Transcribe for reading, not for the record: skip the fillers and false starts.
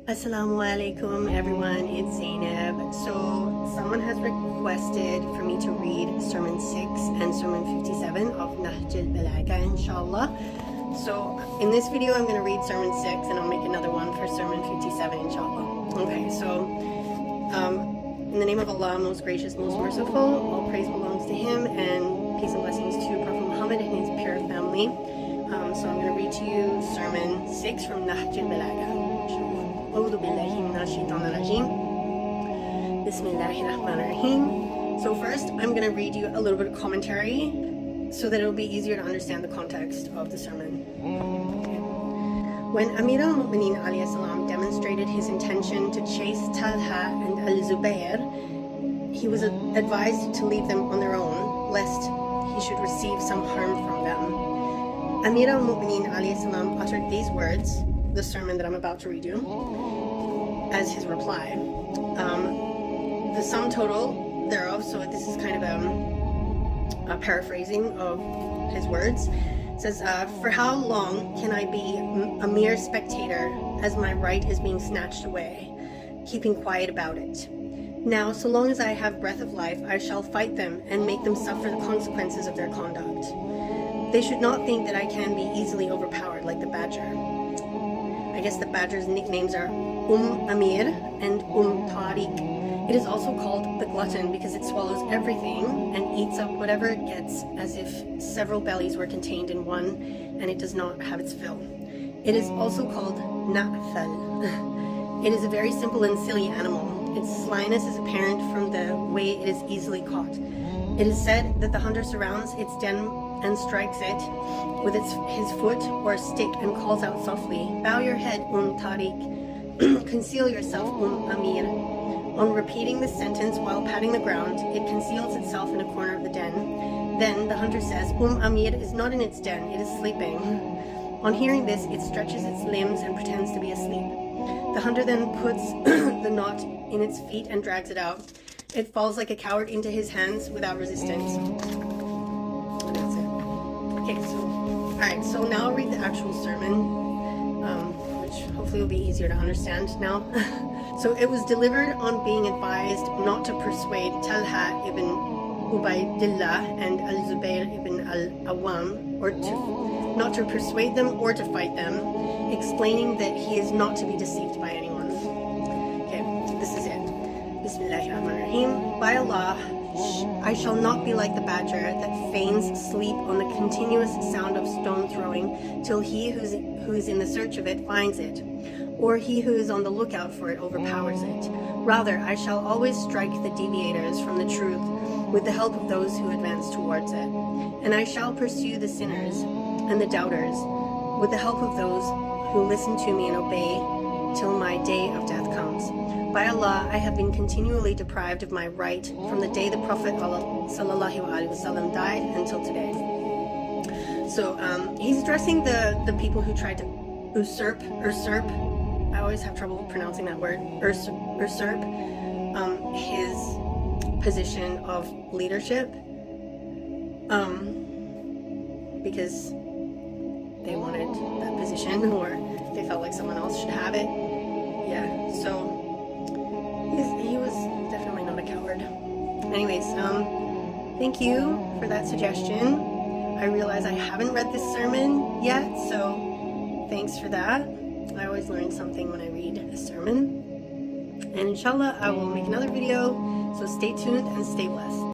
Assalamu alaikum everyone, it's Zainab. So someone has requested for me to read Sermon 6 and Sermon 57 of Nahjul Balagha, inshallah. So in this video I'm going to read Sermon 6 and I'll make another one for Sermon 57, inshallah. Okay, so in the name of Allah, most gracious, most merciful, all praise belongs to Him, and peace and blessings to Prophet Muhammad and his pure family. So I'm going to read to you Sermon 6 from Nahjul Balagha. So first I'm going to read you a little bit of commentary so that it'll be easier to understand the context of the sermon. Okay. When Amir Ali demonstrated his intention to chase Talha and Al-Zubayr, he was advised to leave them on their own, lest he should receive some harm from them. Amir al-Mu'mineen uttered these words, the sermon that I'm about to read you, as his reply. The sum total thereof, so this is kind of a paraphrasing of his words, says, for how long can I be a mere spectator as my right is being snatched away, keeping quiet about it? Now, so long as I have breath of life, I shall fight them and make them suffer the consequences of their conduct. They should not think that I can be easily overpowered like the badger. I guess the badger's nicknames are Amir and Tariq. It is also called the glutton because it swallows everything and eats up whatever it gets, as if several bellies were contained in one and it does not have its fill. It is also called Na'thal. It is a very simple and silly animal. Its slyness is apparent from the way it is easily caught. It is said that the hunter surrounds its den and strikes it with his foot or stick and calls out softly, "Bow your head, Tariq. Conceal yourself, Amir." On repeating this sentence while patting the ground, it conceals itself in a corner of the den. Then the hunter says, Amir is not in its den, it is sleeping. On hearing this, it stretches its limbs and pretends to be asleep. The hunter then puts the knot in its feet and drags it out. It falls like a coward into his hands without resistance. And that's it. Okay, alright, so now I'll read the actual sermon, which hopefully will be easier to understand now. So it was delivered on being advised not to persuade Talha ibn Ubaidillah and Al-Zubayr ibn Al-Awam, or not to persuade them or to fight them, explaining that he is not to be deceived by anyone. Okay, this is it. Bismillahirrahmanirrahim. By Allah, I shall not be like the badger that feigns sleep on the continuous sound of stone throwing till he who is in the search of it finds it, or he who is on the lookout for it overpowers it. Rather, I shall always strike the deviators from the truth with the help of those who advance towards it. And I shall pursue the sinners and the doubters with the help of those who listen to me and obey till my day of death comes. By Allah, I have been continually deprived of my right from the day the Prophet ﷺ died until today. So he's addressing the people who tried to usurp, I always have trouble pronouncing that word, usurp his position of leadership, because they wanted that position, or they felt like someone else should have it. Yeah, so he was definitely not a coward. Anyways, thank you for that suggestion. I realize I haven't read this sermon yet, so thanks for that. I always learn something when I read a sermon. And inshallah, I will make another video, so stay tuned and stay blessed.